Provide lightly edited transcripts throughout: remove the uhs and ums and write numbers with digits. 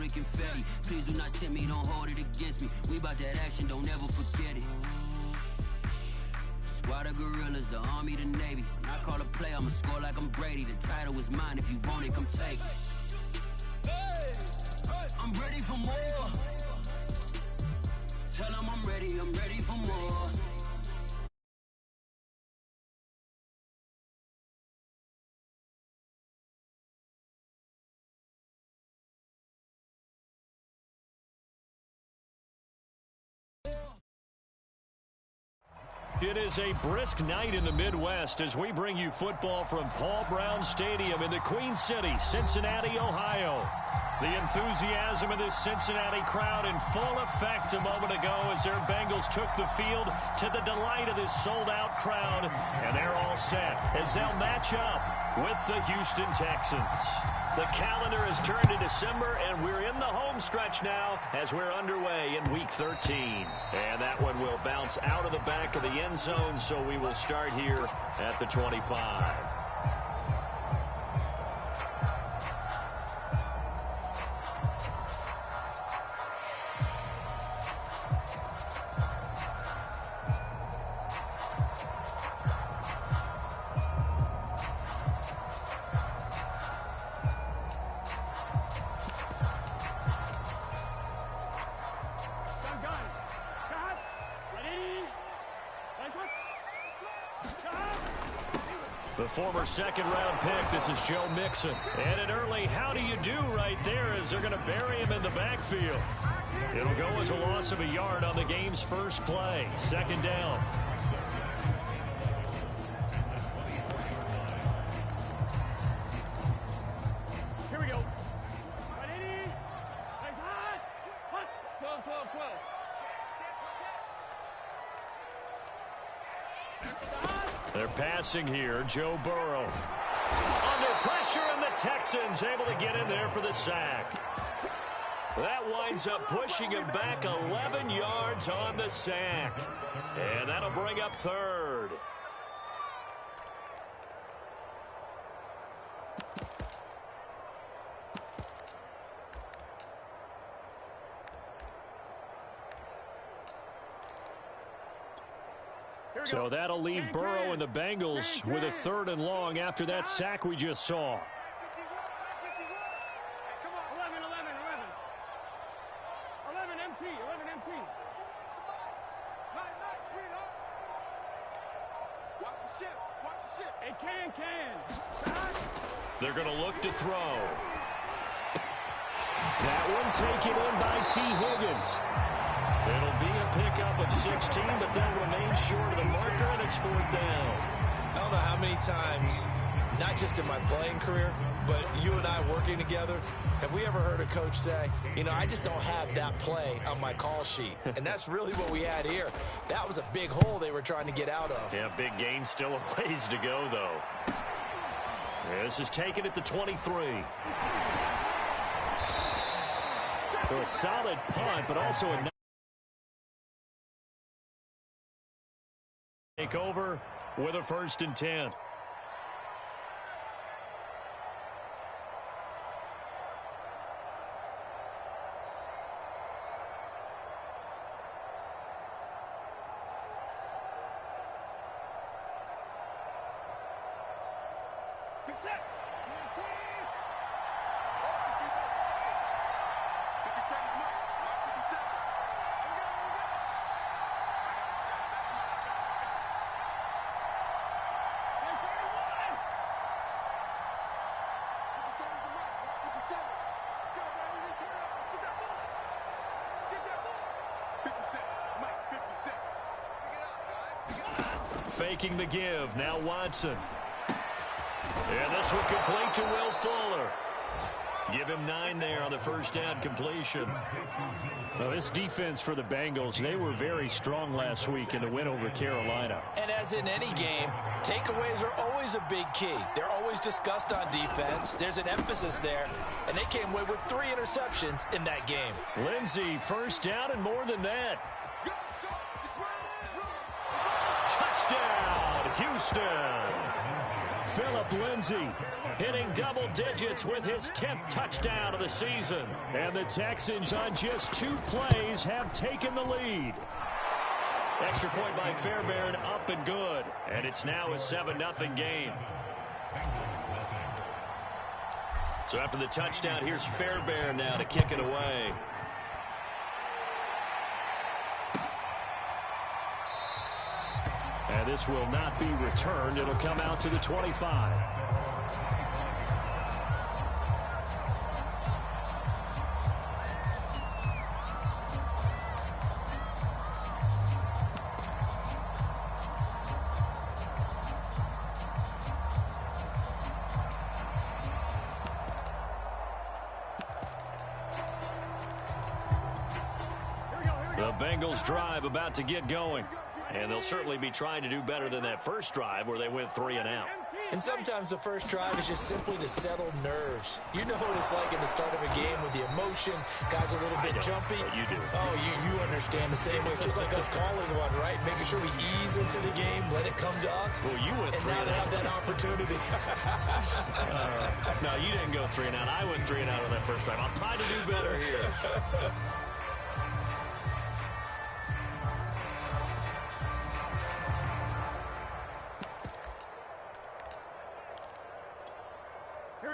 the confetti. Please do not tempt me, don't hold it against me. We bout that action, don't ever forget it. Squad of gorillas, the army, the navy. When I call a play, I'ma score like I'm Brady. The title is mine, if you want it, come take it. I'm ready for more. Tell them I'm ready for more. It is a brisk night in the Midwest as we bring you football from Paul Brown Stadium in the Queen City, Cincinnati, Ohio. The enthusiasm of this Cincinnati crowd in full effect a moment ago as their Bengals took the field to the delight of this sold-out crowd. And they're all set as they'll match up with the Houston Texans. The calendar has turned to December, and we're in the home stretch now as we're underway in Week 13. And that one will bounce out of the back of the end zone, so we will start here at the 25. The former second-round pick, this is Joe Mixon. And an early how do you do right there as they're going to bury him in the backfield. It'll go as a loss of a yard on the game's first play. Second down. Here we go. 180. Nice hot. Hot. 12, 12, 12. They're passing here. Joe Burrow. Under pressure, and the Texans able to get in there for the sack. That winds up pushing him back 11 yards on the sack. And that'll bring up third. So that'll leave Burrow and the Bengals with a 3rd and long after that sack we just saw. 11 MT. Watch the ship. It can. They're going to look to throw. That one taken in by T. Higgins. It'll be a pickup of 16, but they'll remain short of the marker, and it's 4th down. I don't know how many times, not just in my playing career, but you and I working together, have we ever heard a coach say, you know, I just don't have that play on my call sheet. And that's really what we had here. That was a big hole they were trying to get out of. Yeah, big gain, still a ways to go, though. This is taken at the 23. So a solid punt, but also a take over with a 1st and 10. Faking the give. Now Watson. And this one complete to Will Fuller. Give him 9 there on the 1st down completion. Well, this defense for the Bengals, they were very strong last week in the win over Carolina. And as in any game, takeaways are always a big key. They're always discussed on defense. There's an emphasis there. And they came away with 3 interceptions in that game. Lindsey, 1st down and more than that. Touchdown, Houston. Phillip Lindsay hitting double digits with his 10th touchdown of the season. And the Texans on just 2 plays have taken the lead. Extra point by Fairbairn, up and good. And it's now a 7-0 game. So after the touchdown, here's Fairbairn now to kick it away. And this will not be returned. It'll come out to the 25. The Bengals drive about to get going. And they'll certainly be trying to do better than that first drive where they went 3 and out. And sometimes the first drive is just simply to settle nerves. You know what it's like in the start of a game with the emotion. Guys are a little bit jumpy. You do. Oh, you understand the same way. It's just like us calling one, right? Making sure we ease into the game, let it come to us. Well, you went 3 and out. And now they have that opportunity. No, you didn't go 3 and out. I went 3 and out on that first drive. I'm trying to do better here.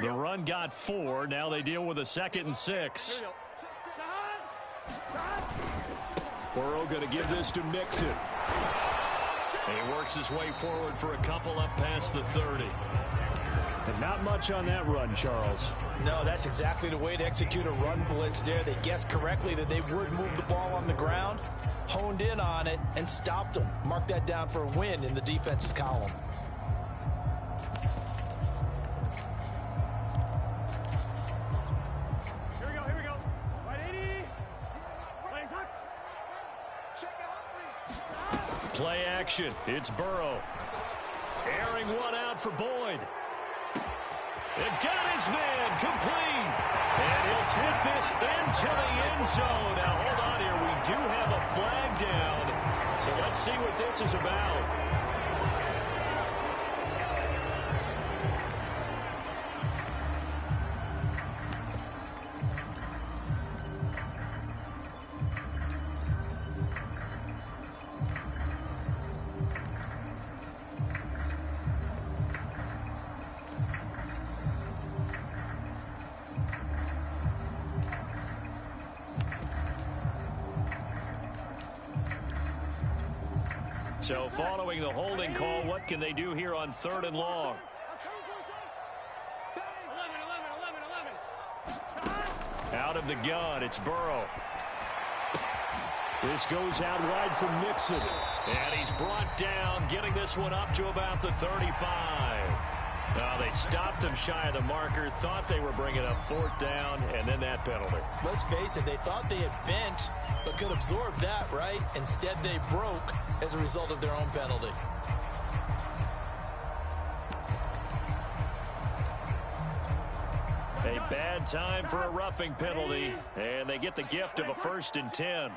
The run got 4. Now they deal with a 2nd and 6. Burrow going to give this to Mixon. He works his way forward for a couple up past the 30. And not much on that run, Charles. No, that's exactly the way to execute a run blitz there. They guessed correctly that they would move the ball on the ground, honed in on it, and stopped them. Mark that down for a win in the defense's column. Play action. It's Burrow. Airing one out for Boyd. It got his man complete. And he'll take this into the end zone. Now, hold on here. We do have a flag down. So let's see what this is about. So following the holding call, what can they do here on 3rd and long? Out of the gun, it's Burrow. This goes out wide for Mixon. And he's brought down, getting this one up to about the 35. They stopped him shy of the marker, thought they were bringing up 4th down, and then that penalty. Let's face it, they thought they had bent, but could absorb that, right? Instead, they broke as a result of their own penalty. A bad time for a roughing penalty, and they get the gift of a 1st and 10.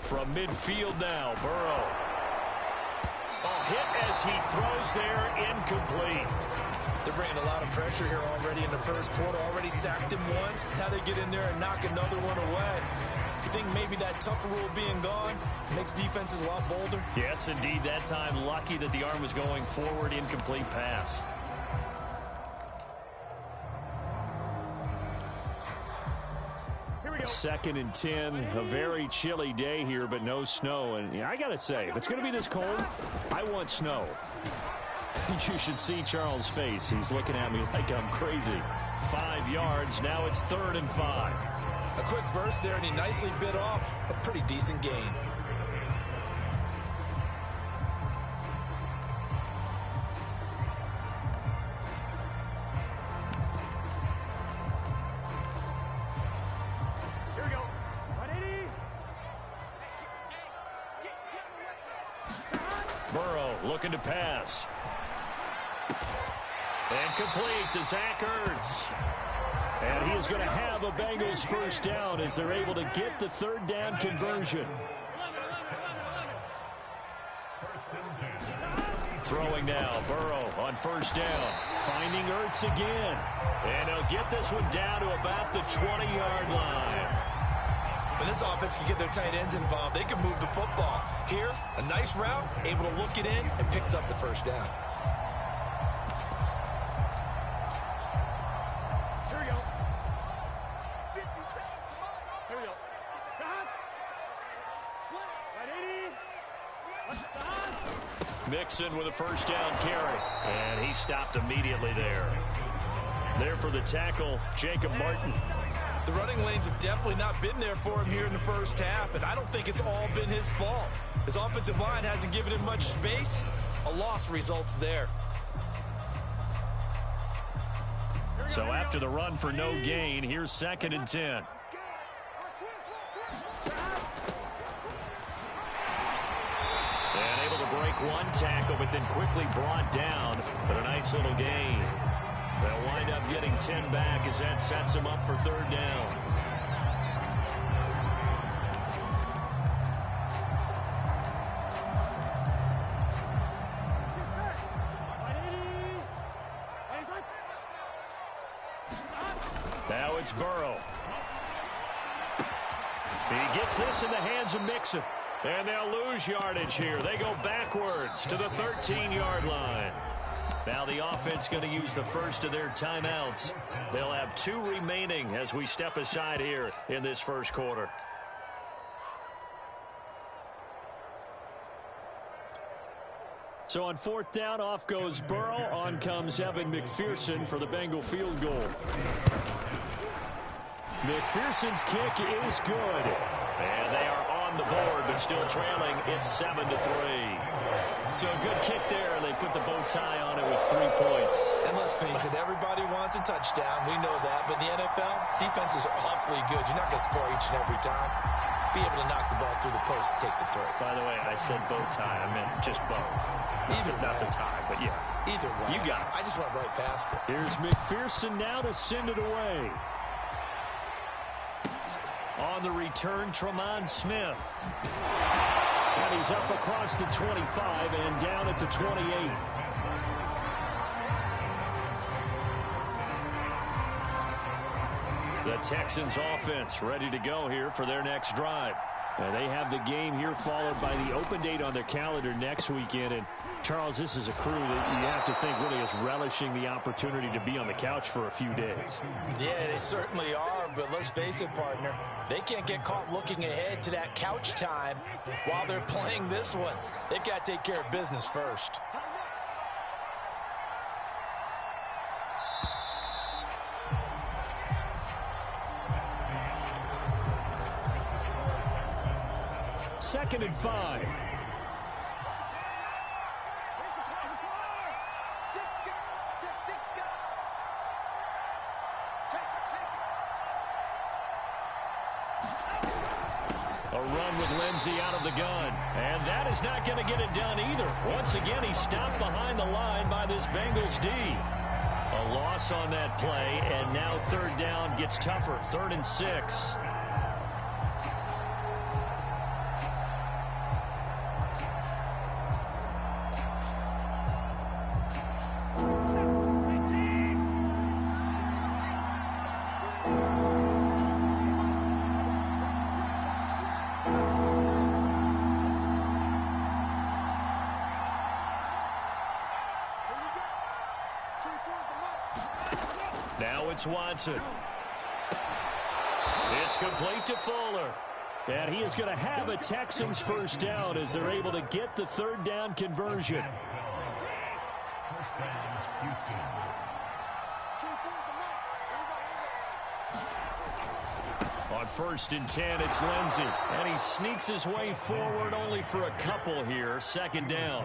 From midfield now, Burrow. Hit as he throws there, incomplete. They're bringing a lot of pressure here already in the first quarter. Already sacked him once. How to get in there and knock another one away. You think maybe that Tucker rule being gone makes defenses a lot bolder? Yes, indeed. That time, lucky that the arm was going forward, incomplete pass. Second and 10, a very chilly day here, but no snow. And I got to say, if it's going to be this cold, I want snow. You should see Charles' face. He's looking at me like I'm crazy. 5 yards. Now it's 3rd and 5. A quick burst there, and he nicely bit off a pretty decent gain. Looking to pass. And complete to Zach Ertz. And he is going to have a Bengals 1st down as they're able to get the 3rd down conversion. Throwing now, Burrow on first down. Finding Ertz again. And he'll get this one down to about the 20-yard line. When this offense can get their tight ends involved, they can move the football. Here, a nice route, able to look it in, and picks up the first down. Here we go. 50 seconds. Here we go. Mixon with a first down carry. And he stopped immediately there. There for the tackle, Jacob Martin. The running lanes have definitely not been there for him here in the first half, and I don't think it's all been his fault. His offensive line hasn't given him much space. A loss results there. So after the run for no gain, here's 2nd and 10. And able to break one tackle, but then quickly brought down. But a nice little gain. They'll wind up getting 10 back as that sets them up for 3rd down. Now it's Burrow. He gets this in the hands of Mixon. And they'll lose yardage here. They go backwards to the 13-yard line. Now the offense going to use the first of their timeouts. They'll have 2 remaining as we step aside here in this first quarter. So on 4th down, off goes Burrow. On comes Evan McPherson for the Bengal field goal. McPherson's kick is good. And they are on the board, but still trailing. It's 7-3. So a good kick there. They put the bow tie on it with 3 points. And let's face it, everybody wants a touchdown. We know that. But in the NFL, defenses are awfully good. You're not going to score each and every time. Be able to knock the ball through the post and take the throw. By the way, I said bow tie. I meant just bow. Not the tie, but yeah. Either way. You got it. I just went right past it. Here's McPherson now to send it away. On the return, Tremont Smith. And he's up across the 25 and down at the 28. The Texans offense ready to go here for their next drive. And they have the game here followed by the open date on their calendar next weekend. And Charles, this is a crew that you have to think really is relishing the opportunity to be on the couch for a few days. Yeah, they certainly are, but let's face it, partner. They can't get caught looking ahead to that couch time while they're playing this one. They've got to take care of business first. Second and 5. A run with Lindsey out of the gun. And that is not going to get it done either. Once again, he's stopped behind the line by this Bengals D. A loss on that play, and now 3rd down gets tougher. 3rd and 6. Now it's Watson. It's complete to Fuller. And he is going to have a Texans first down as they're able to get the 3rd down conversion. On 1st and 10, it's Lindsey. And he sneaks his way forward only for a couple here. 2nd down.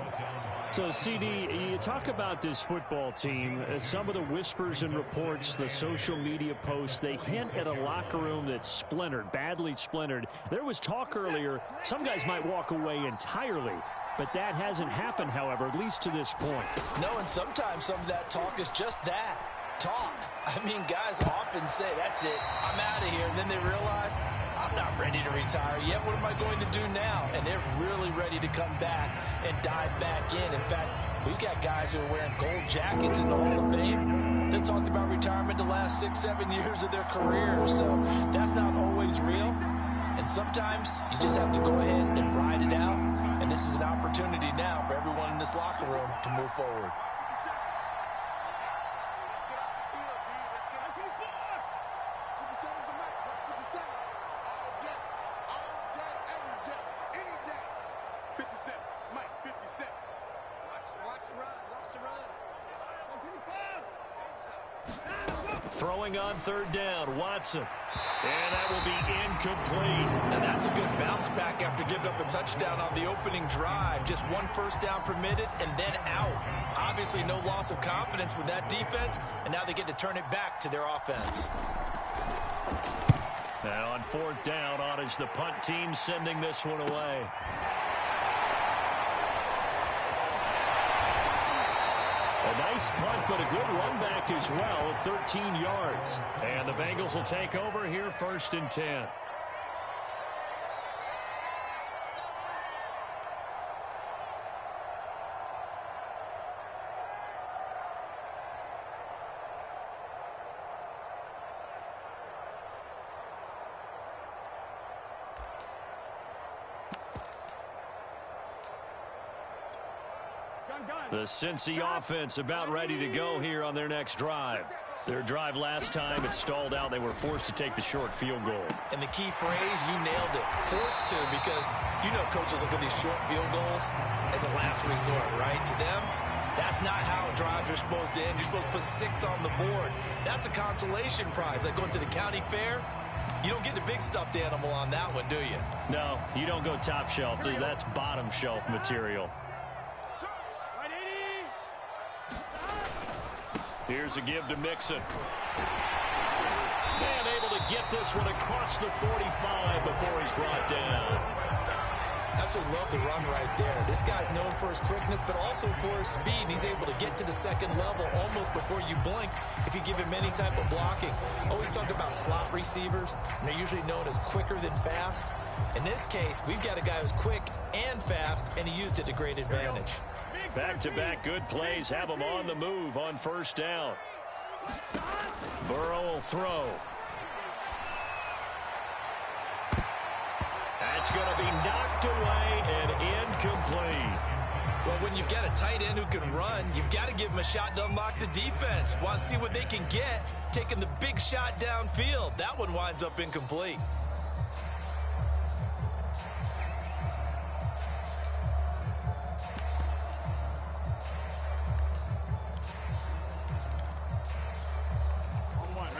So, CD, you talk about this football team. Some of the whispers and reports, the social media posts, they hint at a locker room that's splintered, badly splintered. There was talk earlier, some guys might walk away entirely. But that hasn't happened, however, at least to this point. No, and sometimes some of that talk is just that, talk. I mean, guys often say, that's it, I'm out of here. And then they realize, I'm not ready to retire yet. What am I going to do now? And they're really ready to come back and dive back in. In fact, We got guys who are wearing gold jackets in the Hall of Fame that talked about retirement the last 6-7 years of their career. So that's not always real. And sometimes you just have to go ahead and ride it out. And this is an opportunity now for everyone in this locker room to move forward. Throwing on third down, Watson. And that will be incomplete. Now that's a good bounce back after giving up a touchdown on the opening drive. Just one first down permitted and then out. Obviously no loss of confidence with that defense, and now they get to turn it back to their offense. Now on fourth down, on is the punt team sending this one away. A nice punt, but a good run back as well, 13 yards. And the Bengals will take over here, 1st and 10. The Cincy offense about ready to go here on their next drive. Their drive last time, it stalled out. They were forced to take the short field goal. And the key phrase, you nailed it. Forced to, because you know coaches look at these short field goals as a last resort, right? To them, that's not how drives are supposed to end. You're supposed to put 6 on the board. That's a consolation prize. Like going to the county fair, you don't get the big stuffed animal on that one, do you? No, you don't go top shelf. That's bottom shelf material. Here's a give to Mixon. And able to get this one across the 45 before he's brought down. Absolutely love the run right there. This guy's known for his quickness, but also for his speed. He's able to get to the second level almost before you blink if you give him any type of blocking. Always talk about slot receivers, and they're usually known as quicker than fast. In this case, we've got a guy who's quick and fast, and he used it to great advantage. Back-to-back good plays have him on the move on first down. Burrow will throw. That's going to be knocked away and incomplete. Well, when you've got a tight end who can run, you've got to give him a shot to unlock the defense. Want to see what they can get, taking the big shot downfield. That one winds up incomplete.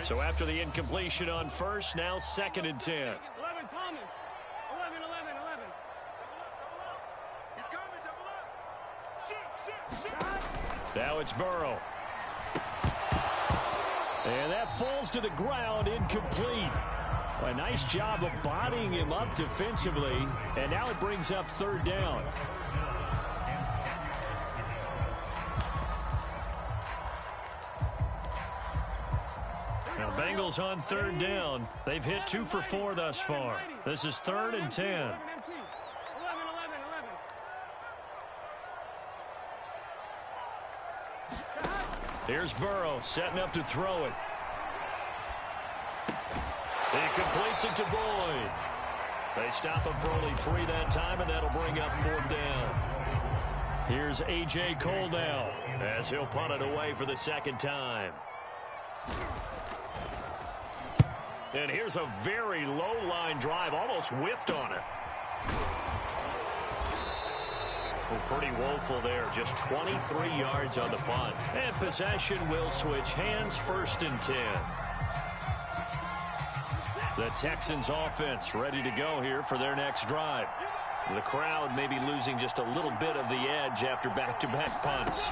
So after the incompletion on first, now 2nd and 10. 11, Thomas. 11. He's coming, double up. Shoot. Now it's Burrow. And that falls to the ground, incomplete. A nice job of bodying him up defensively. And now it brings up 3rd down. Now Bengals on 3rd down. They've hit 2 for 4 thus far. This is 3rd and 10. 11. Here's Burrow setting up to throw it. He completes it to Boyd. They stop him for only 3 that time, and that'll bring up 4th down. Here's A.J. Cole now as he'll punt it away for the 2nd time. And here's a very low-line drive, almost whiffed on it. Well, pretty woeful there, just 23 yards on the punt. And possession will switch hands, 1st and 10. The Texans offense ready to go here for their next drive. The crowd may be losing just a little bit of the edge after back-to-back punts.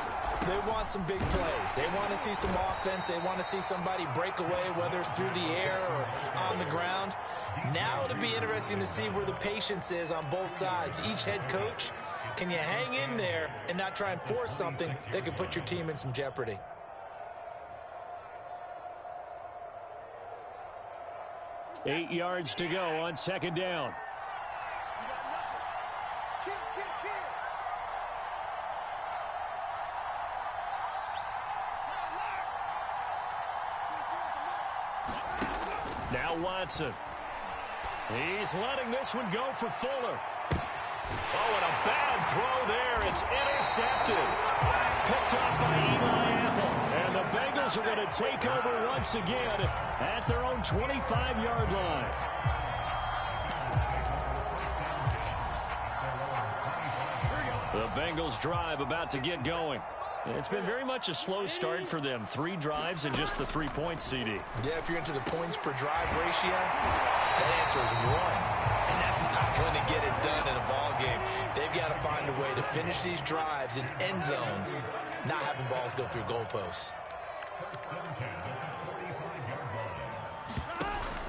They want some big plays. They want to see some offense. They want to see somebody break away, whether it's through the air or on the ground. Now it'll be interesting to see where the patience is on both sides. Each head coach, can you hang in there and not try and force something that could put your team in some jeopardy? Eight yards to go on 2nd down. Now Watson. He's letting this one go for Fuller. Oh, and a bad throw there. It's intercepted. Picked off by Eli Apple. And the Bengals are going to take over once again at their own 25-yard line. The Bengals drive about to get going. It's been very much a slow start for them. 3 drives and just the 3 points, CD. Yeah, if you're into the points per drive ratio, that answer is 1. And that's not going to get it done in a ball game. They've got to find a way to finish these drives in end zones, not having balls go through goalposts.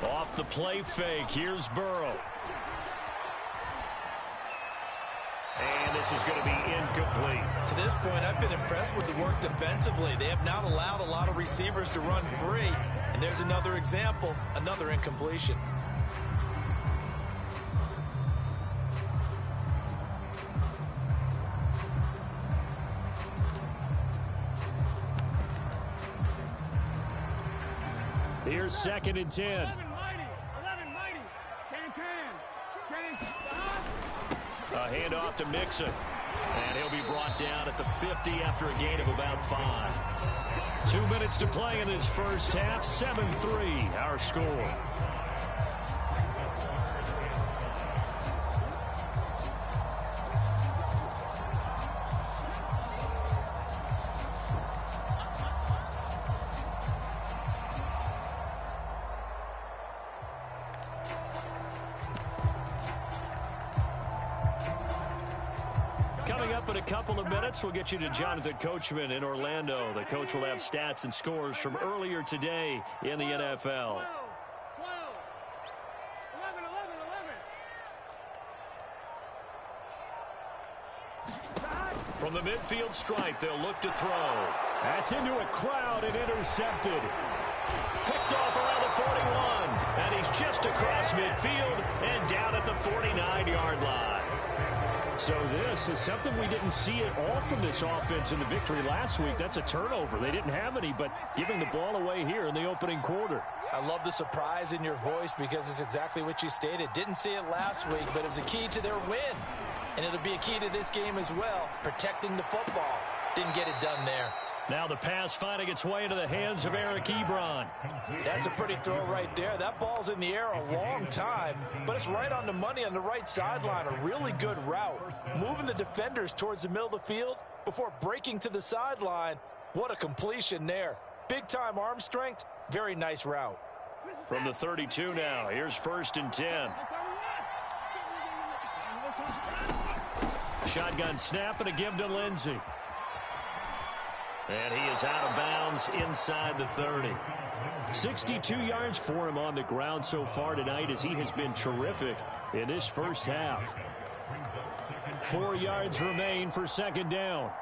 Off the play fake, here's Burrow. And this is going to be incomplete. To this point, I've been impressed with the work defensively. They have not allowed a lot of receivers to run free. And there's another example, another incompletion. Here's 2nd and 10. 11 mighty. A handoff to Mixon. And he'll be brought down at the 50 after a gain of about 5. 2 minutes to play in this first half. 7-3 our score. Coming up in a couple of minutes, we'll get you to Jonathan Coachman in Orlando. The coach will have stats and scores from earlier today in the NFL. 12, 11. From the midfield stripe, they'll look to throw. That's into a crowd and intercepted. Picked off around the 41. And he's just across midfield and down at the 49-yard line. So this is something we didn't see at all from this offense in the victory last week. That's a turnover. They didn't have any, but giving the ball away here in the opening quarter. I love the surprise in your voice because it's exactly what you stated. Didn't see it last week, but it's a key to their win. And it'll be a key to this game as well, protecting the football. Didn't get it done there. Now the pass finding its way into the hands of Eric Ebron. That's a pretty throw right there. That ball's in the air a long time, but it's right on the money on the right sideline. A really good route. Moving the defenders towards the middle of the field before breaking to the sideline. What a completion there. Big-time arm strength. Very nice route. From the 32 now, here's 1st and 10. Shotgun snap and a give to Lindsey. And he is out of bounds inside the 30. 62 yards for him on the ground so far tonight as he has been terrific in this first half. 4 yards remain for 2nd down.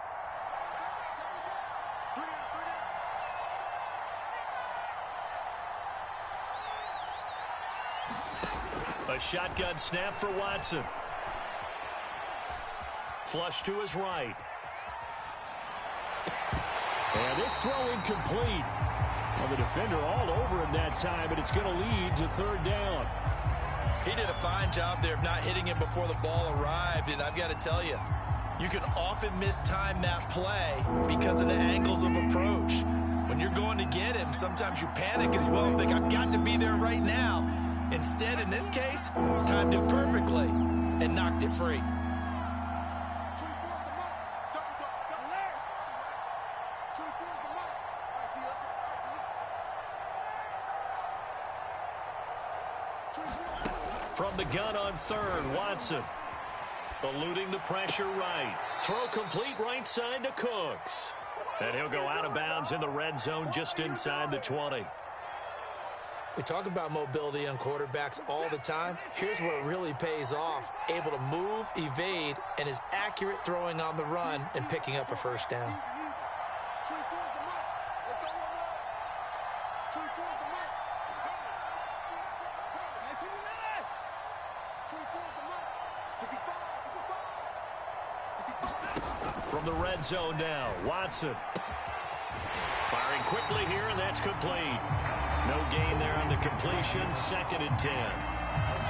A shotgun snap for Watson. Flush to his right. And this throw incomplete. Well, the defender all over him that time, but it's going to lead to 3rd down. He did a fine job there of not hitting him before the ball arrived, and I've got to tell you, you can often mistime that play because of the angles of approach. When you're going to get him, sometimes you panic as well and think, I've got to be there right now. Instead, in this case, timed it perfectly and knocked it free. From the gun on 3rd, Watson. Eluding the pressure right. Throw complete right side to Cooks. And he'll go out of bounds in the red zone just inside the 20. We talk about mobility on quarterbacks all the time. Here's where it really pays off. Able to move, evade, and is accurate throwing on the run and picking up a 1st down. From the red zone now, Watson. Firing quickly here, and that's complete. No gain there on the completion. 2nd and 10.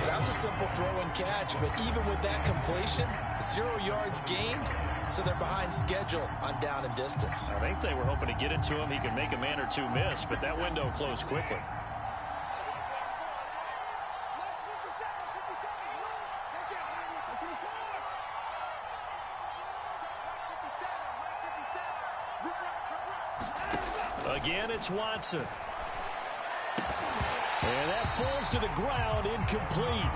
That was a simple throw and catch, but even with that completion, 0 yards gained, so they're behind schedule on down and distance. I think they were hoping to get it to him. He could make a man or two miss, but that window closed quickly. Again, it's Watson. And that falls to the ground, incomplete.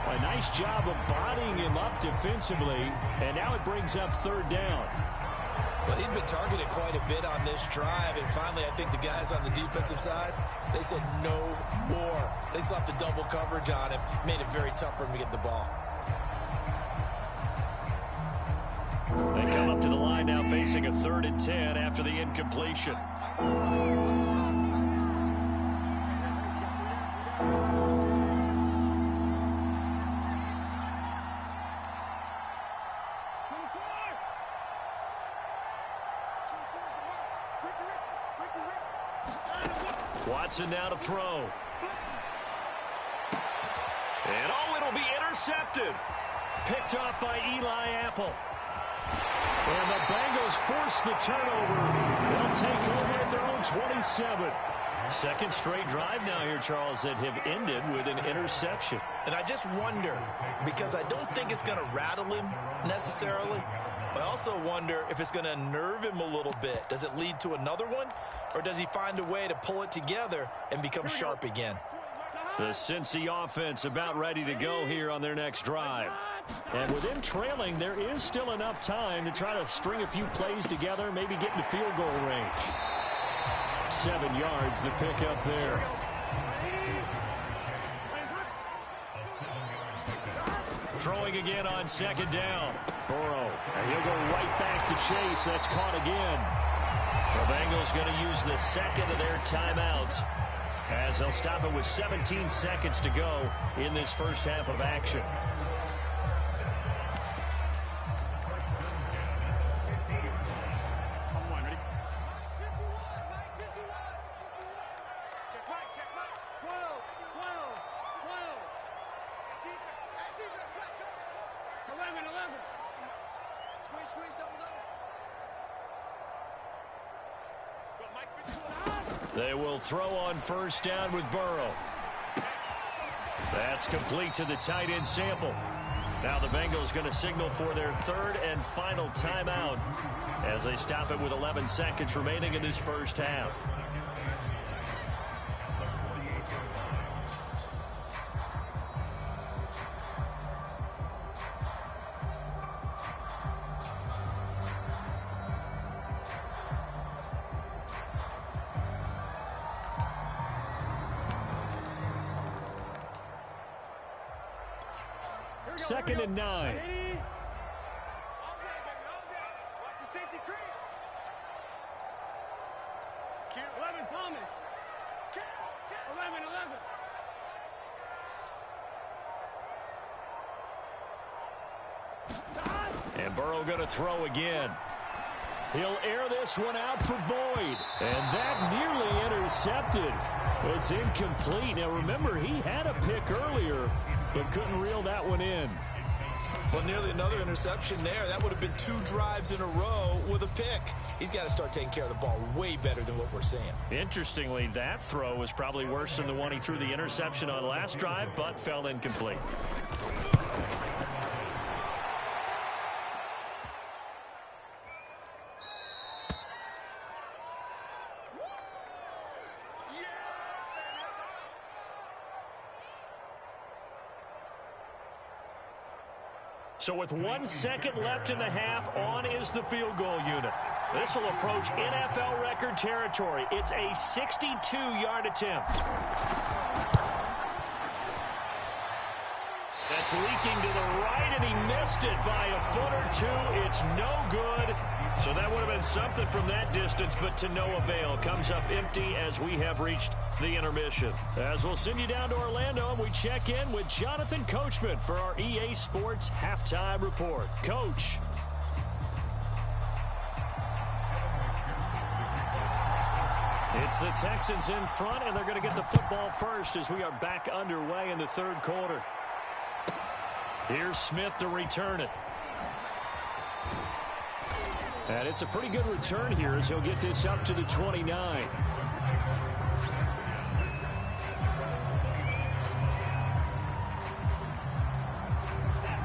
A nice job of bodying him up defensively, and now it brings up 3rd down. Well, he'd been targeted quite a bit on this drive, and finally I think the guys on the defensive side, they said no more. They slapped the double coverage on him, made it very tough for him to get the ball. They come up to the line now facing a 3rd and 10 after the incompletion. Watson now to throw. And it'll be intercepted. Picked off by Eli Apple. And the Bengals force the turnover. They'll take over at their own 27. 2nd straight drive now here, Charles, that have ended with an interception. And I just wonder, because I don't think it's going to rattle him necessarily, but I also wonder if it's going to unnerve him a little bit. Does it lead to another one, or does he find a way to pull it together and become sharp again? The Cincy offense about ready to go here on their next drive. And with them trailing, there is still enough time to try to string a few plays together, maybe get into field goal range. 7 yards, the pickup there. Throwing again on 2nd down. Burrow, and he'll go right back to Chase. That's caught again. The Bengals going to use the 2nd of their timeouts as they'll stop it with 17 seconds to go in this first half of action. They will throw on 1st down with Burrow. That's complete to the tight end Sample. Now the Bengals going to signal for their 3rd and final timeout as they stop it with 11 seconds remaining in this first half. Second and 9. Watch the safety creep. 11 Thomas. 11. And Burrow going to throw again. He'll air this one out for Boyd. And that nearly intercepted. It's incomplete. Now remember, he had a pick earlier, but couldn't reel that one in. Well, nearly another interception there. That would have been 2 drives in a row with a pick. He's got to start taking care of the ball way better than what we're seeing. Interestingly, that throw was probably worse than the one he threw the interception on last drive, but fell incomplete. So with 1 second left in the half, on is the field goal unit. This will approach NFL record territory. It's a 62-yard attempt. That's leaking to the right, and he missed it by a foot or two. It's no good. So that would have been something from that distance, but to no avail. Comes up empty as we have reached the intermission. As we'll send you down to Orlando, and we check in with Jonathan Coachman for our EA Sports Halftime Report. Coach. It's the Texans in front, and they're going to get the football first as we are back underway in the third quarter. Here's Smith to return it. And it's a pretty good return here as he'll get this up to the 29.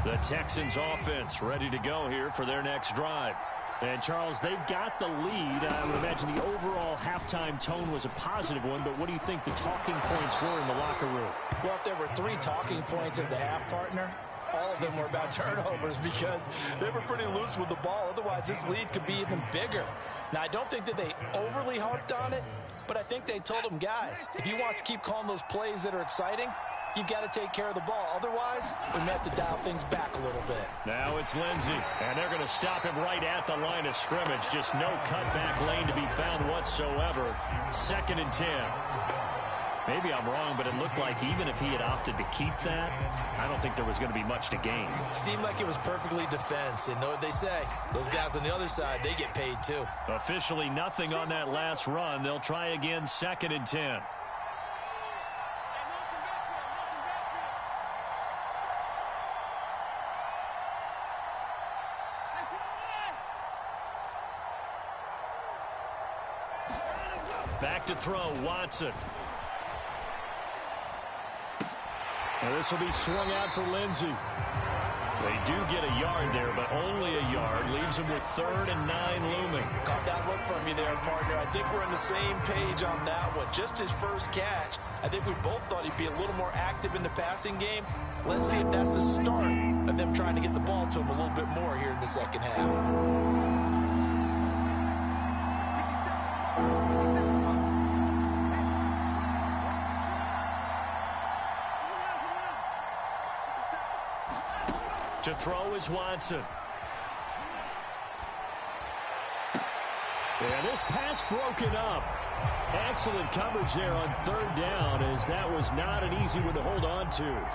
The Texans offense ready to go here for their next drive. And, Charles, they've got the lead. I would imagine the overall halftime tone was a positive one, but what do you think the talking points were in the locker room? Well, if there were 3 talking points at the half, partner, all of them were about turnovers because they were pretty loose with the ball. Otherwise, this lead could be even bigger. Now, I don't think that they overly harped on it, but I think they told them, guys, if you want to keep calling those plays that are exciting, you've got to take care of the ball. Otherwise, we may have to dial things back a little bit. Now it's Lindsey, and they're going to stop him right at the line of scrimmage. Just no cutback lane to be found whatsoever. 2nd and 10. Maybe I'm wrong, but it looked like even if he had opted to keep that, I don't think there was going to be much to gain. Seemed like it was perfectly defense, and know what they say. Those guys on the other side, they get paid too. Officially nothing on that last run. They'll try again 2nd and 10. Back to throw, Watson. Now this will be swung out for Lindsey. They do get a yard there, but only a yard. Leaves them with 3rd and 9 looming. Caught that look from you there, partner. I think we're on the same page on that one. Just his first catch. I think we both thought he'd be a little more active in the passing game. Let's see if that's the start of them trying to get the ball to him a little bit more here in the second half. To throw is Watson. And this pass broken up. Excellent coverage there on 3rd down, as that was not an easy one to hold on to.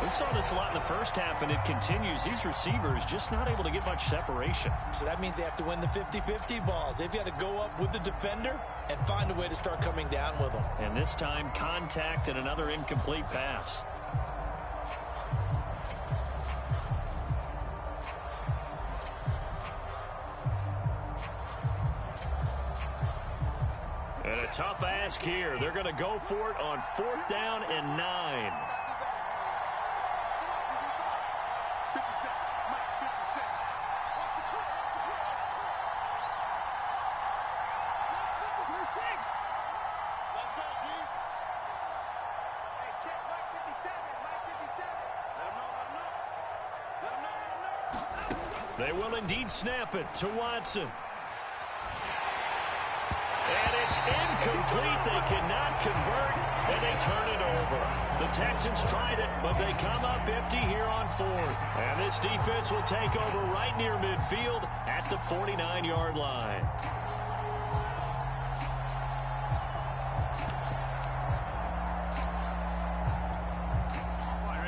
We saw this a lot in the first half, and it continues. These receivers just not able to get much separation. So that means they have to win the 50-50 balls. They've got to go up with the defender and find a way to start coming down with them. And this time, contact and another incomplete pass. And a tough ask here. They're going to go for it on 4th down and 9. They will indeed snap it to Watson. And it's incomplete. They cannot convert, and they turn it over. The Texans tried it, but they come up empty here on 4th. And this defense will take over right near midfield at the 49-yard line.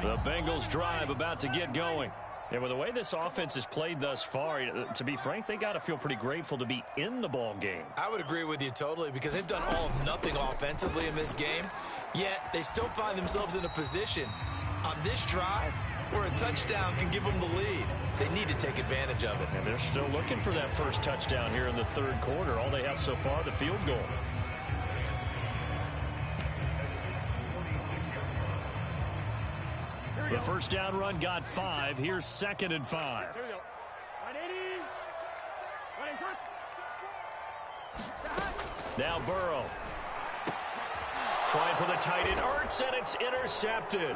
The Bengals drive about to get going. And with the way this offense has played thus far, to be frank, they got to feel pretty grateful to be in the ball game. I would agree with you totally because they've done all of nothing offensively in this game, yet they still find themselves in a position on this drive where a touchdown can give them the lead. They need to take advantage of it. And they're still looking for that first touchdown here in the 3rd quarter. All they have so far, the field goal. The first down run got 5. Here's 2nd and 5. Now Burrow. Trying for the tight end. Ertz, and it's intercepted.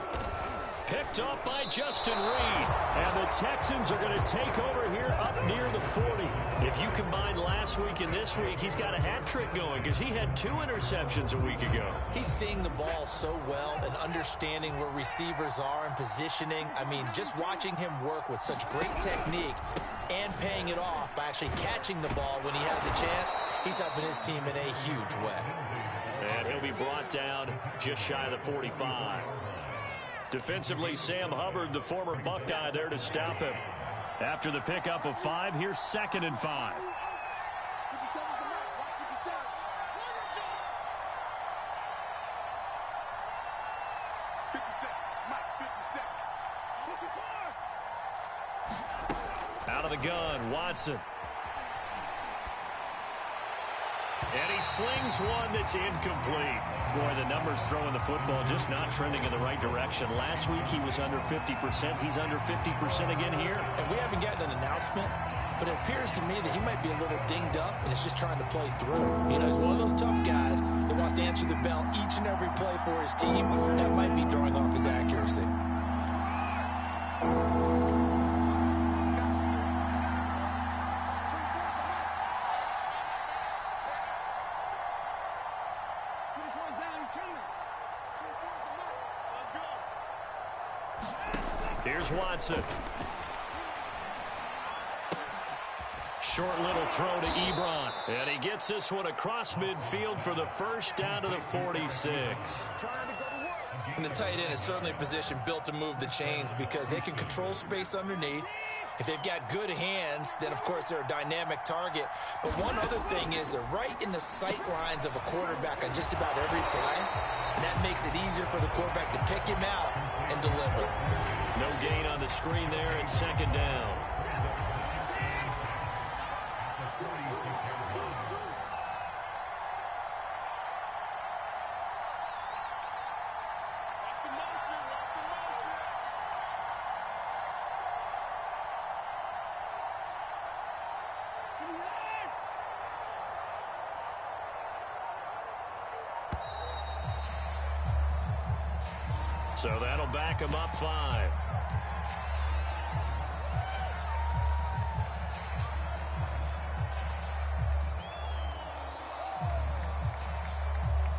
Picked up by Justin Reed. And the Texans are going to take over here up near the 40. If you combine last week and this week, he's got a hat trick going because he had 2 interceptions a week ago. He's seeing the ball so well and understanding where receivers are and positioning. I mean, just watching him work with such great technique and paying it off by actually catching the ball when he has a chance, he's helping his team in a huge way. And he'll be brought down just shy of the 45. Defensively, Sam Hubbard, the former Buckeye, there to stop him. After the pickup of 5, here's 2nd and 5. Out of the gun, Watson. And he slings one that's incomplete. Boy, the numbers throwing the football just not trending in the right direction. Last week he was under 50%. He's under 50% again here. And we haven't gotten an announcement, but it appears to me that he might be a little dinged up and is just trying to play through. You know, he's one of those tough guys that wants to answer the bell each and every play for his team. That might be throwing off his accuracy. Here's Watson. Short little throw to Ebron. And he gets this one across midfield for the first down to the 46. And the tight end is certainly a position built to move the chains because they can control space underneath. If they've got good hands, then, of course, they're a dynamic target. But one other thing is they're right in the sight lines of a quarterback on just about every play. And that makes it easier for the quarterback to pick him out and deliver. No gain on the screen there, and second down. So that'll back him up 5.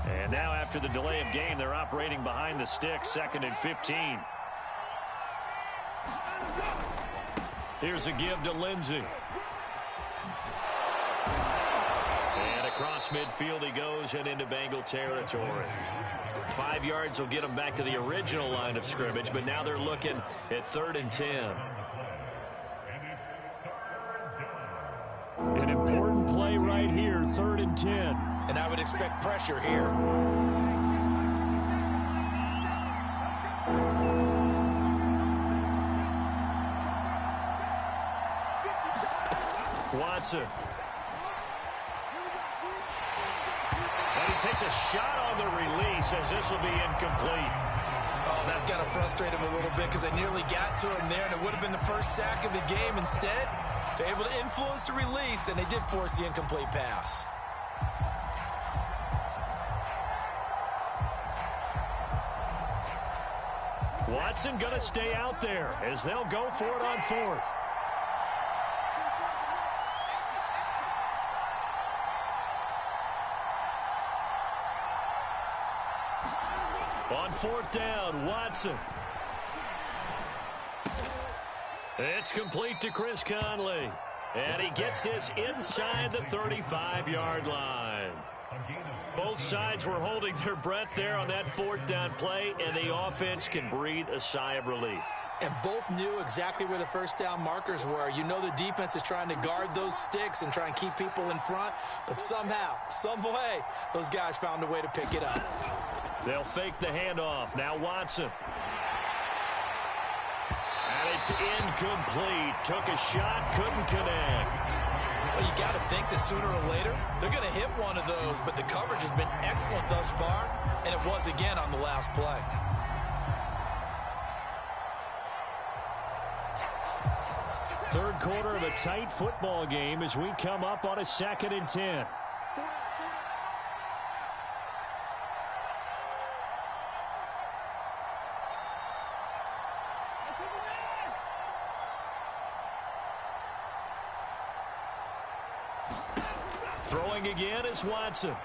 And now after the delay of game, they're operating behind the sticks, 2nd and 15. Here's a give to Lindsey. And across midfield he goes and into Bengal territory. 5 yards will get him back to the original line of scrimmage, but now they're looking at 3rd and 10. An important play right here, 3rd and 10. And I would expect pressure here. Watson. And he takes a shot on the release as this will be incomplete. Oh, that's got to frustrate him a little bit because they nearly got to him there, and it would have been the first sack of the game. Instead, they're able to influence the release, and they did force the incomplete pass. Watson going to stay out there as they'll go for it on 4th. On 4th down, Watson. It's complete to Chris Conley. And he gets this inside the 35-yard line. Both sides were holding their breath there on that 4th down play, and the offense can breathe a sigh of relief. And both knew exactly where the first down markers were. You know the defense is trying to guard those sticks and try and keep people in front, but somehow, some way, those guys found a way to pick it up. They'll fake the handoff. Now Watson. And it's incomplete. Took a shot, couldn't connect. Well, you got to think that sooner or later, they're going to hit one of those, but the coverage has been excellent thus far, and it was again on the last play. Third quarter of a tight football game as we come up on a 2nd and 10. Throwing again is Watson.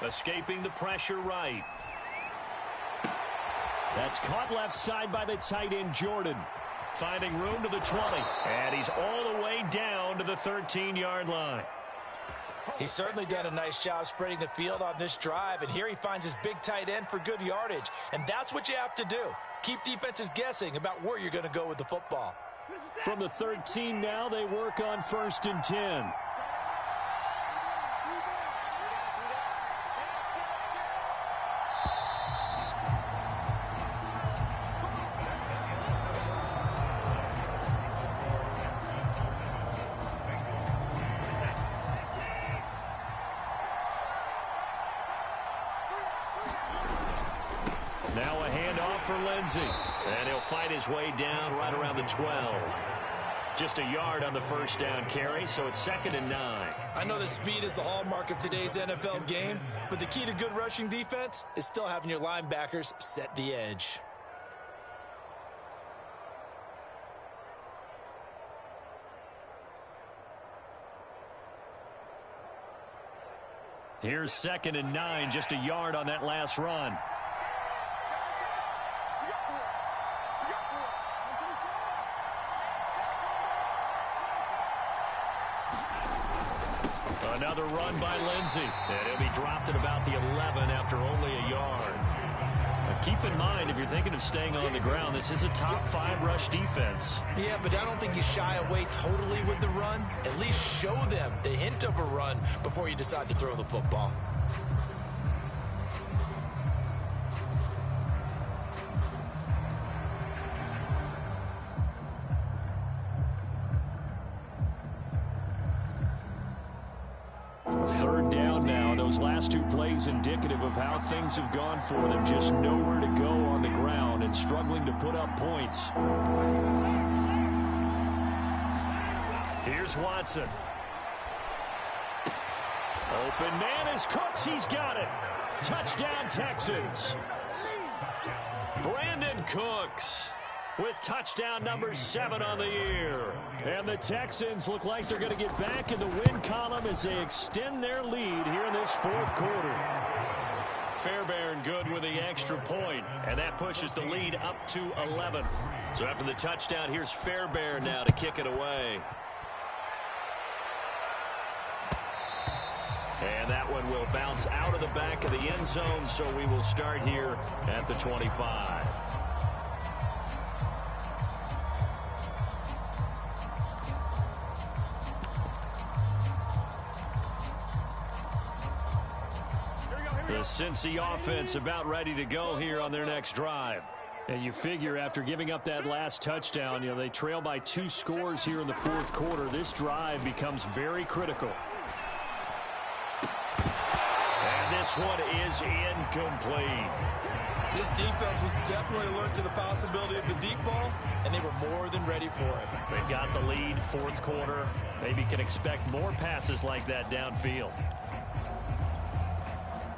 Escaping the pressure right. That's caught left side by the tight end, Jordan. Finding room to the 20. And he's all the way down to the 13-yard line. He's certainly done a nice job spreading the field on this drive, and here he finds his big tight end for good yardage. And that's what you have to do. Keep defenses guessing about where you're going to go with the football. From the 13 now, they work on 1st and 10. handoff for Lindsey. And he'll fight his way down right around the 12. Just a yard on the first down carry, so it's 2nd and 9. I know that speed is the hallmark of today's NFL game, but the key to good rushing defense is still having your linebackers set the edge. Here's 2nd and 9, just a yard on that last run. Another run by Lindsey. And he'll be dropped at about the 11 after only a yard. Now keep in mind, if you're thinking of staying on the ground, this is a top 5 rush defense. Yeah, but I don't think you shy away totally with the run. At least show them the hint of a run before you decide to throw the football. Third down now. Those last 2 plays indicative of how things have gone for them. Just nowhere to go on the ground and struggling to put up points. Here's Watson. Open man is Cooks. He's got it. Touchdown Texans. Brandon Cooks with touchdown number 7 on the year. And the Texans look like they're going to get back in the win column as they extend their lead here in this 4th quarter. Fairbairn good with the extra point, and that pushes the lead up to 11. So after the touchdown, here's Fairbairn now to kick it away. And that one will bounce out of the back of the end zone, so we will start here at the 25. The Cincy offense about ready to go here on their next drive. And you figure after giving up that last touchdown, they trail by 2 scores here in the 4th quarter. This drive becomes very critical. And this one is incomplete. This defense was definitely alert to the possibility of the deep ball, and they were more than ready for it. They've got the lead, 4th quarter. Maybe can expect more passes like that downfield.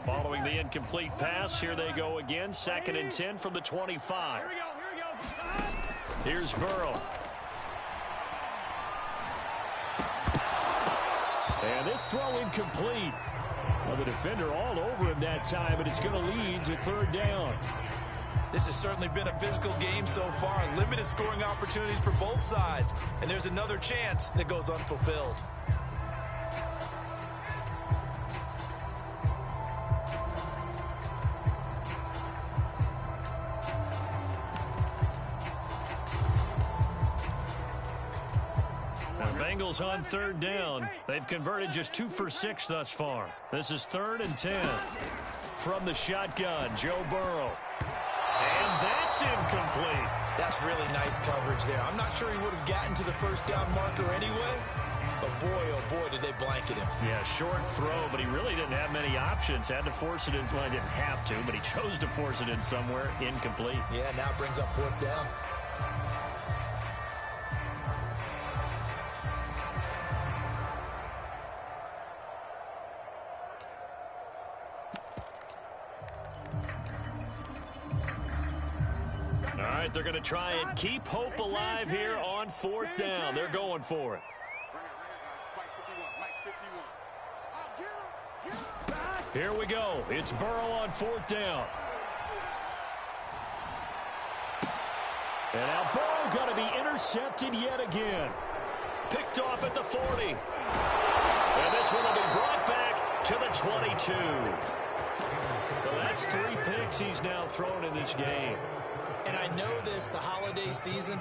Following the incomplete pass, here they go again. 2nd and 10 from the 25. Here's Burrow. And this throw incomplete. Well, the defender all over him that time, but it's going to lead to 3rd down. This has certainly been a physical game so far. Limited scoring opportunities for both sides. And there's another chance that goes unfulfilled. Bengals on 3rd down. They've converted just 2 for 6 thus far. This is 3rd and 10. From the shotgun, Joe Burrow. And that's incomplete. That's really nice coverage there. I'm not sure he would have gotten to the 1st down marker anyway, but boy, oh boy, did they blanket him. Yeah, short throw, but he really didn't have many options. Had to force it in. Well, he didn't have to, but he chose to force it in somewhere. Incomplete. Yeah, now it brings up 4th down. They're going to try and keep hope alive here on 4th down. They're going for it. Here we go. It's Burrow on 4th down. And now Burrow going to be intercepted yet again. Picked off at the 40. And this one will be brought back to the 22. Well, that's 3 picks he's now thrown in this game. And I know this, the holiday season,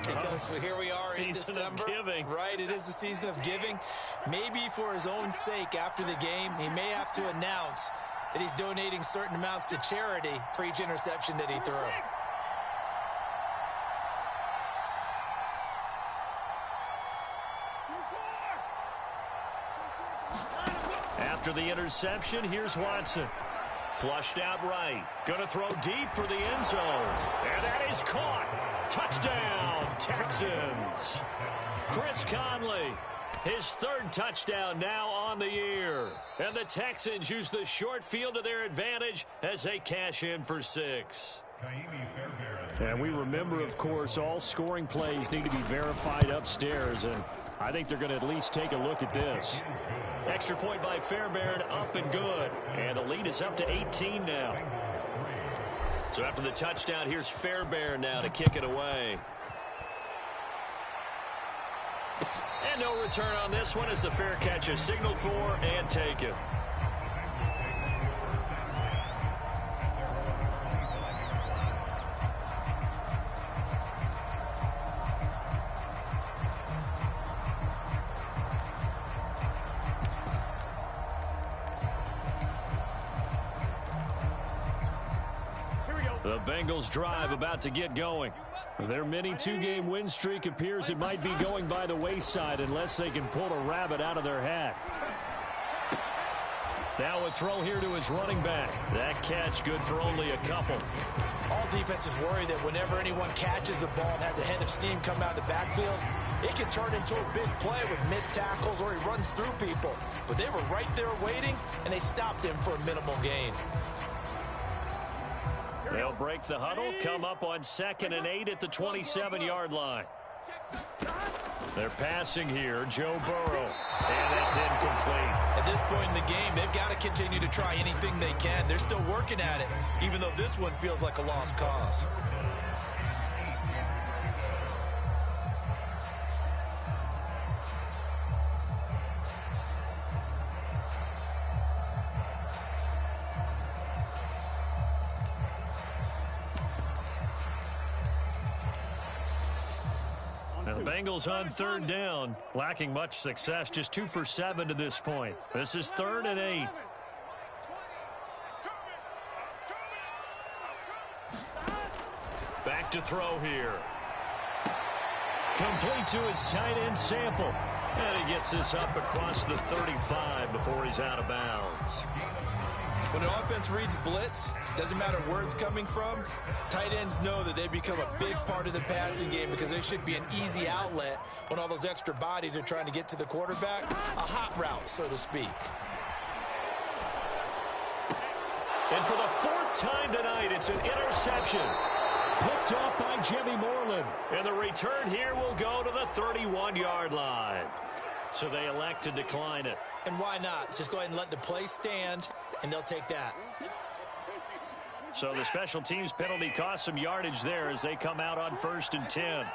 because here we are in December. Giving. Right, it is the season of giving. Maybe for his own sake after the game, he may have to announce that he's donating certain amounts to charity for each interception that he threw. After the interception, here's Watson. Flushed out right. Going to throw deep for the end zone. And that is caught. Touchdown, Texans. Chris Conley, his third touchdown now on the year. And the Texans use the short field to their advantage as they cash in for 6. And we remember, of course, all scoring plays need to be verified upstairs. And I think they're going to at least take a look at this. Extra point by Fairbairn, up and good. And the lead is up to 18 now. So after the touchdown, here's Fairbairn now to kick it away. And no return on this one as the fair catch is signaled for and taken. The Bengals drive about to get going. Their mini two-game win streak appears it might be going by the wayside unless they can pull a rabbit out of their hat. Now a throw here to his running back. That catch good for only a couple. All defenses worry that whenever anyone catches the ball and has a head of steam come out of the backfield, it can turn into a big play with missed tackles or he runs through people. But they were right there waiting, and they stopped him for a minimal gain. They'll break the huddle, come up on 2nd and 8 at the 27-yard line. They're passing here, Joe Burrow, and that's incomplete. At this point in the game, they've got to continue to try anything they can. They're still working at it, even though this one feels like a lost cause. Now the Bengals on 3rd down, lacking much success, just 2 for 7 to this point. This is 3rd and 8. Back to throw here. Complete to his tight end Sample. And he gets this up across the 35 before he's out of bounds. When an offense reads blitz, doesn't matter where it's coming from, tight ends know that they become a big part of the passing game because they should be an easy outlet when all those extra bodies are trying to get to the quarterback. A hot route, so to speak. And for the 4th time tonight, it's an interception. Picked off by Jimmy Moreland. And the return here will go to the 31-yard line. So they elect to decline it. And why not? Just go ahead and let the play stand, and they'll take that. So the special teams penalty cost some yardage there as they come out on 1st and 10.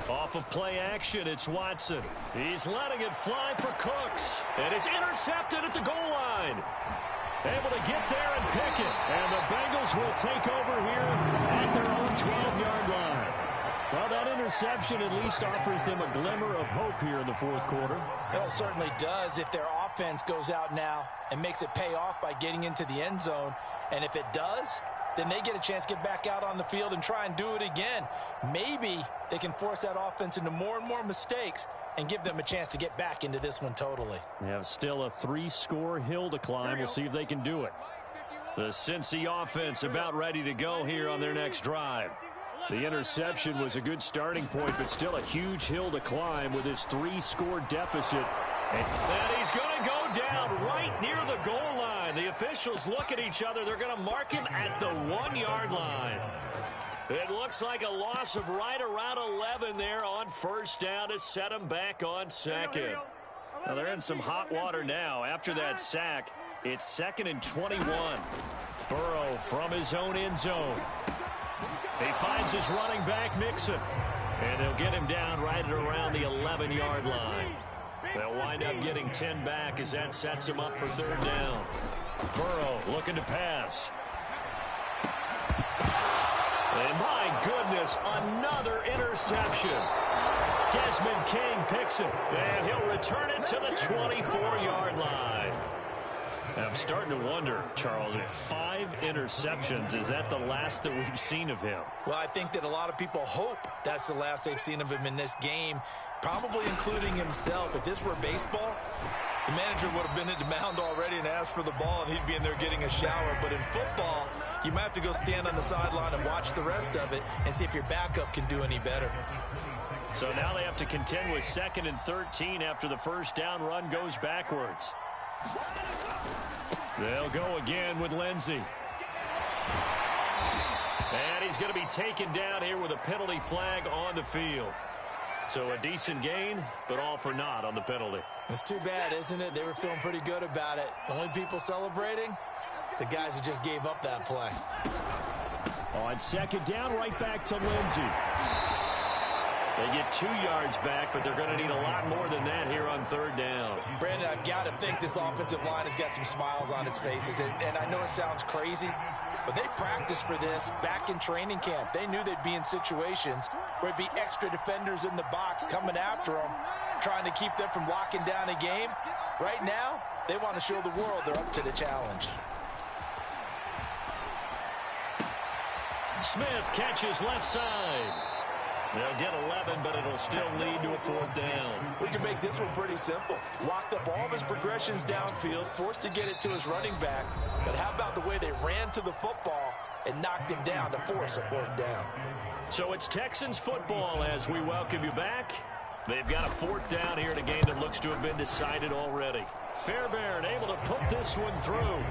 Off of play action, it's Watson. He's letting it fly for Cooks. And it's intercepted at the goal line. Able to get there and pick it. And the Bengals will take over here at their own 12-yard line. Well, that interception at least offers them a glimmer of hope here in the 4th quarter. Well, it certainly does if their offense goes out now and makes it pay off by getting into the end zone. And if it does, then they get a chance to get back out on the field and try and do it again. Maybe they can force that offense into more and more mistakes and give them a chance to get back into this one totally. They have still a 3-score hill to climb. We'll see if they can do it. The Cincy offense about ready to go here on their next drive. The interception was a good starting point, but still a huge hill to climb with his 3-score deficit. And he's going to go down right near the goal line. The officials look at each other. They're going to mark him at the 1-yard line. It looks like a loss of right around 11 there on 1st down to set him back on 2nd. Now they're in some hot water now. After that sack, it's 2nd and 21. Burrow from his own end zone. He finds his running back, Mixon. And they'll get him down right at around the 11-yard line. They'll wind up getting 10 back as that sets him up for 3rd down. Burrow looking to pass. And my goodness, another interception. Desmond King picks it, and he'll return it to the 24-yard line. I'm starting to wonder, Charles, 5 interceptions, is that the last that we've seen of him? Well, I think that a lot of people hope that's the last they've seen of him in this game, probably including himself. If this were baseball, the manager would have been at the mound already and asked for the ball, and he'd be in there getting a shower. But in football, you might have to go stand on the sideline and watch the rest of it and see if your backup can do any better. So now they have to contend with 2nd and 13 after the first down run goes backwards. They'll go again with Lindsey. And he's going to be taken down here with a penalty flag on the field. So a decent gain, but all for naught on the penalty. It's too bad, isn't it? They were feeling pretty good about it. The only people celebrating, the guys who just gave up that play. On 2nd down, right back to Lindsey. They get 2 yards back, but they're going to need a lot more than that here on 3rd down. Brandon, I've got to think this offensive line has got some smiles on its faces. And I know it sounds crazy, but they practiced for this back in training camp. They knew they'd be in situations where it'd be extra defenders in the box coming after them, trying to keep them from locking down a game. Right now, they want to show the world they're up to the challenge. Smith catches left side. They'll get 11, but it'll still lead to a 4th down. We can make this one pretty simple. Locked up all of his progressions downfield, forced to get it to his running back. But how about the way they ran to the football and knocked him down to force a 4th down? So it's Texans football as we welcome you back. They've got a 4th down here in a game that looks to have been decided already. Fairbairn able to put this one through.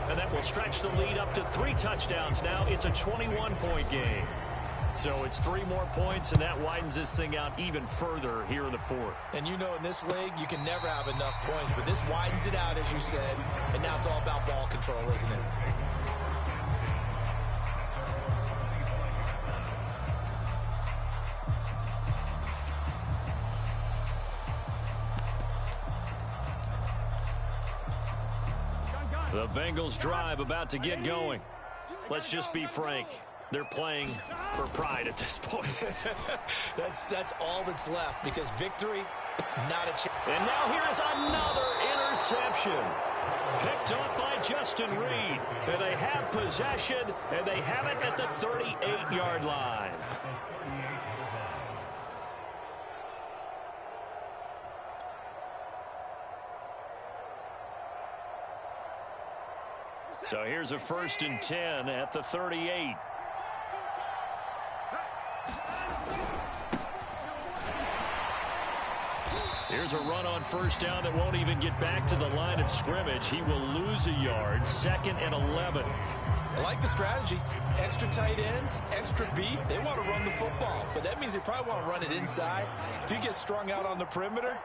And that will stretch the lead up to 3 touchdowns now. It's a 21-point game. So it's 3 more points, and that widens this thing out even further here in the 4th. And you know in this league, you can never have enough points, but this widens it out, as you said, and now it's all about ball control, isn't it? The Bengals drive about to get going. Let's just be frank. They're playing for pride at this point. That's all that's left, because victory, not a chance. And now here's another interception. Picked up by Justin Reed. And they have possession, and they have it at the 38-yard line. So here's a 1st and 10 at the 38. Here's a run on 1st down that won't even get back to the line of scrimmage. He will lose a yard. 2nd and 11. I like the strategy. Extra tight ends, extra beef. They want to run the football, but that means they probably want to run it inside. If you get strung out on the perimeter,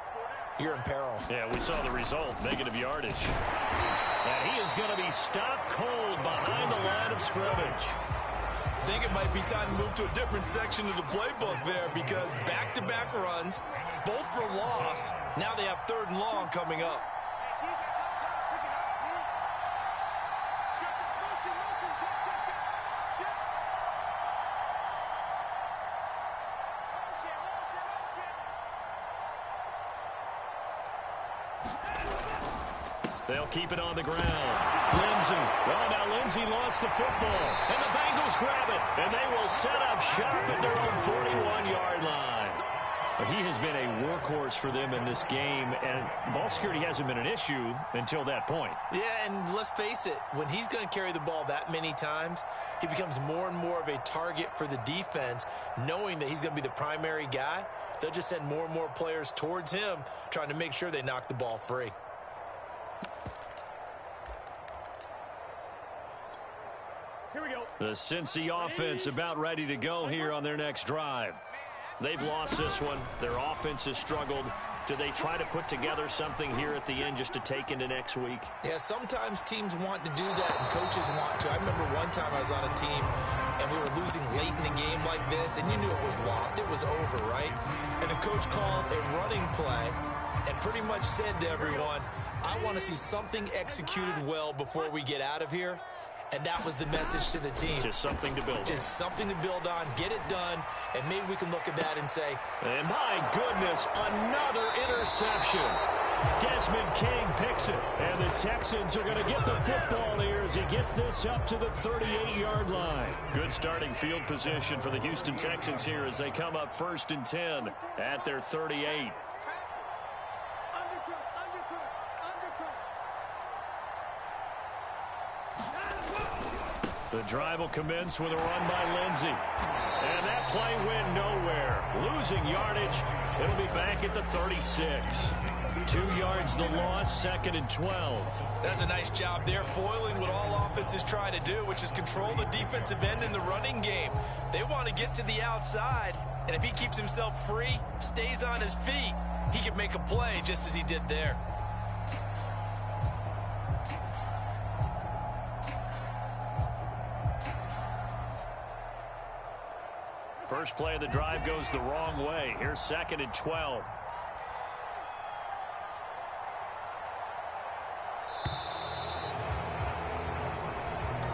you're in peril. Yeah, we saw the result. Negative yardage. And he is going to be stopped cold behind the line of scrimmage. I think it might be time to move to a different section of the playbook there, because back-to-back runs, both for loss. Now they have 3rd and long coming up. They'll keep it on the ground. Lindsey. Oh, now Lindsey lost the football. And the Bengals grab it. And they will set up shop at their own 41-yard line. But he has been a workhorse for them in this game. And ball security hasn't been an issue until that point. Yeah, and let's face it. When he's going to carry the ball that many times, he becomes more and more of a target for the defense, knowing that he's going to be the primary guy. They'll just send more and more players towards him, trying to make sure they knock the ball free. The Cincy offense about ready to go here on their next drive. They've lost this one. Their offense has struggled. Do they try to put together something here at the end just to take into next week? Yeah, sometimes teams want to do that and coaches want to. I remember one time I was on a team and we were losing late in a game like this, and you knew it was lost. It was over, right? And the coach called a running play and pretty much said to everyone, I want to see something executed well before we get out of here. And that was the message to the team. Just something to build on. Just something to build on, get it done, and maybe we can look at that and say, and my goodness, another interception. Desmond King picks it, and the Texans are going to get the football here as he gets this up to the 38-yard line. Good starting field position for the Houston Texans here as they come up 1st and 10 at their 38. The drive will commence with a run by Lindsey. And that play went nowhere. Losing yardage. It'll be back at the 36. 2 yards the loss, 2nd and 12. That's a nice job there, foiling what all offenses try to do, which is control the defensive end in the running game. They want to get to the outside, and if he keeps himself free, stays on his feet, he can make a play just as he did there. First play of the drive goes the wrong way. Here's 2nd and 12.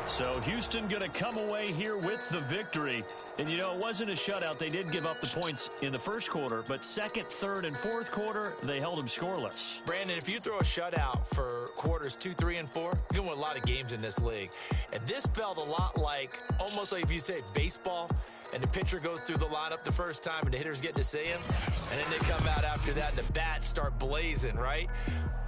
So Houston going to come away here with the victory. And, you know, it wasn't a shutout. They did give up the points in the first quarter, but 2nd, 3rd, and 4th quarter, they held them scoreless. Brandon, if you throw a shutout for quarters 2, 3, and 4, you're going to win a lot of games in this league. And this felt a lot like, almost like if you say baseball, and the pitcher goes through the lineup the first time and the hitters get to see him, and then they come out after that and the bats start blazing, right?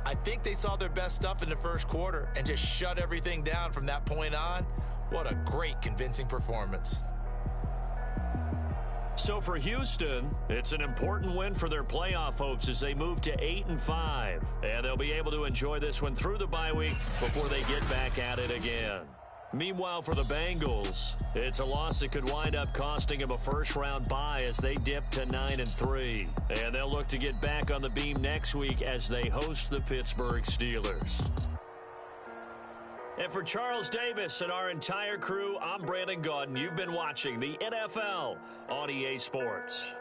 I think they saw their best stuff in the first quarter and just shut everything down from that point on. What a great, convincing performance. So for Houston, it's an important win for their playoff hopes as they move to 8-5. And they'll be able to enjoy this one through the bye week before they get back at it again. Meanwhile, for the Bengals, it's a loss that could wind up costing them a first-round bye as they dip to 9-3. And they'll look to get back on the beam next week as they host the Pittsburgh Steelers. And for Charles Davis and our entire crew, I'm Brandon Gaudin. You've been watching the NFL on EA Sports.